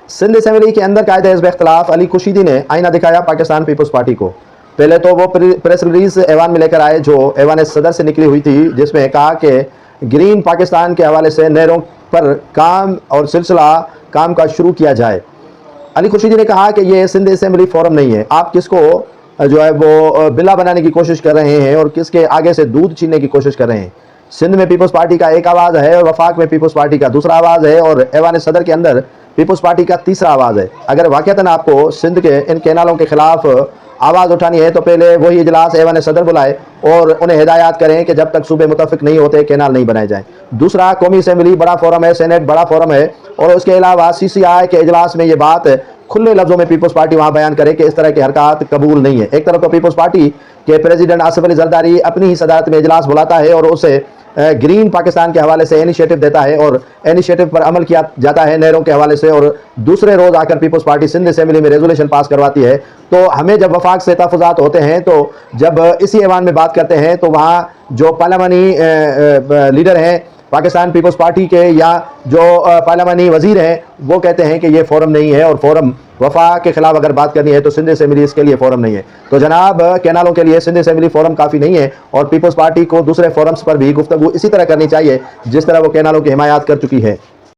Sindh assembly के अंदर कायदे हिज़्ब इख्तिलाफ अली खुर्शीदी ने आईना दिखाया पाकिस्तान पीपल्स पार्टी को। पहले तो वो प्रेस रिलीज ऐवान में लेकर आए जो ऐवान सदर से निकली हुई थी, जिसमें कहा कि ग्रीन पाकिस्तान के हवाले से नहरों पर काम और सिलसिला काम का शुरू किया जाए। अली खुर्शीदी ने कहा कि ये सिंध असेंबली फोरम नहीं है, आप किसको जो है वो बिल्ला बनाने की कोशिश कर रहे हैं और किसके आगे से दूध छीनने की कोशिश कर रहे हैं। सिंध में पीपल्स पार्टी का एक आवाज़ है और वफाक में पीपल्स पार्टी का दूसरा आवाज़ है और ऐवान सदर के अंदर पीपल्स पार्टी का तीसरा आवाज़ है। अगर वाकईतन आपको सिंध के इन कैनालों के खिलाफ आवाज़ उठानी है तो पहले वही इजलास ऐवान सदर बुलाए और उन्हें हिदायत करें कि जब तक सूबे मुतफिक नहीं होते कैनाल नहीं बनाए जाएँ। दूसरा, कौमी असेंबली बड़ा फोरम है, सेनेट बड़ा फोरम है और उसके अलावा CCI के इजलास में ये बात खुले लफ्ज़ों में पीपल्स पार्टी वहाँ बयान करे कि इस तरह की हरकत कबूल नहीं है। एक तरफ तो पीपल्स पार्टी के प्रेसिडेंट आसिफ अली जरदारी अपनी ही सदारत में इजलास बुलाता है और उसे ग्रीन पाकिस्तान के हवाले से इनिशिएटिव देता है और इनिशिएटिव पर अमल किया जाता है नहरों के हवाले से, और दूसरे रोज़ आकर पीपल्स पार्टी सिंध असेंबली में रेजोल्यूशन पास करवाती है। तो हमें जब वफाक से तहफ़्फ़ुज़ात होते हैं तो जब इसी ऐवान में बात करते हैं तो वहाँ जो पार्लियामानी लीडर हैं पाकिस्तान पीपल्स पार्टी के या जो पार्लियामानी वजीर हैं वो कहते हैं कि ये फोरम नहीं है और फोरम वफा के खिलाफ अगर बात करनी है तो सिंध असेंबली इसके लिए फोरम नहीं है। तो जनाब, कैनालों के लिए सिंध असेंबली फोरम काफ़ी नहीं है और पीपल्स पार्टी को दूसरे फोरम्स पर भी गुफ्तगू इसी तरह करनी चाहिए जिस तरह वो कैनालों की हिमायत कर चुकी है।